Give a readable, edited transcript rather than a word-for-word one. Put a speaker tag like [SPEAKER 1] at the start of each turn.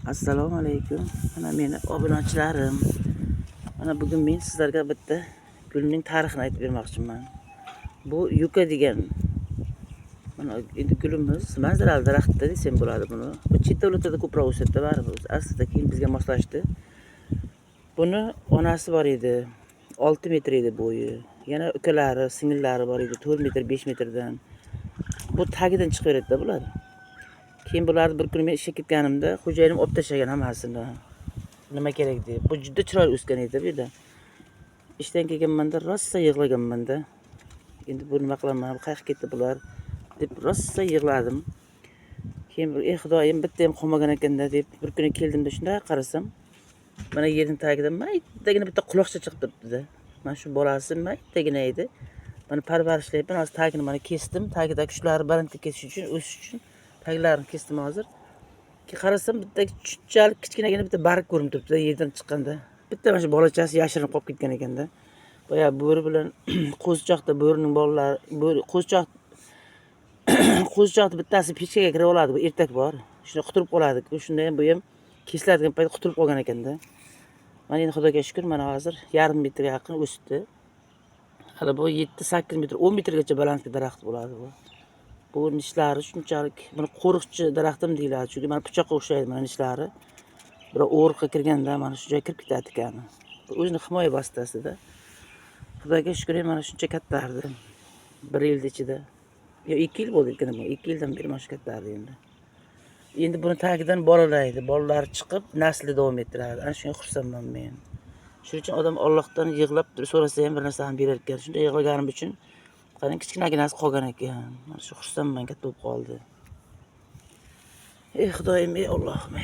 [SPEAKER 1] Assalomu alaykum. Mana meni obunachilarim. Mana bugun men sizlarga bitta gulning tarixini aytib bermoqchiman. Bu yuka degan. Mana endi gulimiz manzarali daraxtda desam bo'ladi buni. Bu chet davlatlarda ko'proq o'sadi, baribir. Aslida keyin bizga moslashdi. Buni onasi bor edi. 6 metr edi bo'yi. Yana ukalari, singillari bor edi 4 metr, 5 metrdan. Bu tagidan chiqaveradi bular. Keyin bularni bir kuni men ishga ketganimda xo'jayinim olib tashlagan hammasini. Nima kerak deb. Bu juda chiroyli o'sgan edi bu yerda. Ishdan kelganmanda rosa yig'laganmanda. Endi bu nima qilaman, qayerga ketdi bular deb rosa yig'ladim. Keyin xudoyim bitta ham qolmagan ekanda deb bir kuni keldimda shunday qarasam, mana yerning tagidan maytagina bitta quloqcha chiqib turibdi-da. Mana shu bolasi maytagina edi. Mana parvarishlayapman, hozir tagini mana kesdim. Tagidagi shularni balandga kesish uchun, o'sish uchun taglarini kesdim hozir. Qarasam bitta shunchalik kichkinagina bitta barg ko'rinib turibdi yerdan chiqqanda. Bitta mana shu bolachasi yashirinib qolib ketgan ekanda. Boya bo'ri bilan qo'zichoqda bo'rining bolalari, bo'ri qo'zichoq qo'zichoqni bittasi pechkaga kirib oladi, bu ertak bor. Shuni quturib qoladi. Shunda ham bu ham kesiladigan payt quturib qolgan ekanda. Mana endi Xudoga shukr, mana hozir yarim metrga yaqin o'sdi. Hali bu 7-8 metr, 10 metrgacha balandlik daraxt bo'ladi bu. Bu nishlari shunchalik, buni qo'riqchi daraxtim deyiladi, chunki mana pichoqqa o'xshaydi mana nishlari. Bir o'riqqa kirganda mana shu joyga kirib ketadi ekan. Bu o'zining himoya vositasida. Xudoga shukr, mana shuncha kattardi. 1 yil ichida. Yo 2 yil bo'ldi ekan bu. 2 yildan beri mana shu kattardi endi. Endi buni tagidan bolalaydi. Bolalar chiqib, nasli davom ettiradi. Ana shunga xursandman men. Shuning uchun odam Allohdan yig'lab so'rasa ham bir narsani berar ekan. Shunda yig'laganim uchun qarang kichkinaginasi qolgan ekan. Mana shu xursandman, katta bo'lib qoldi. Ey Xudoyim, ey Allohim.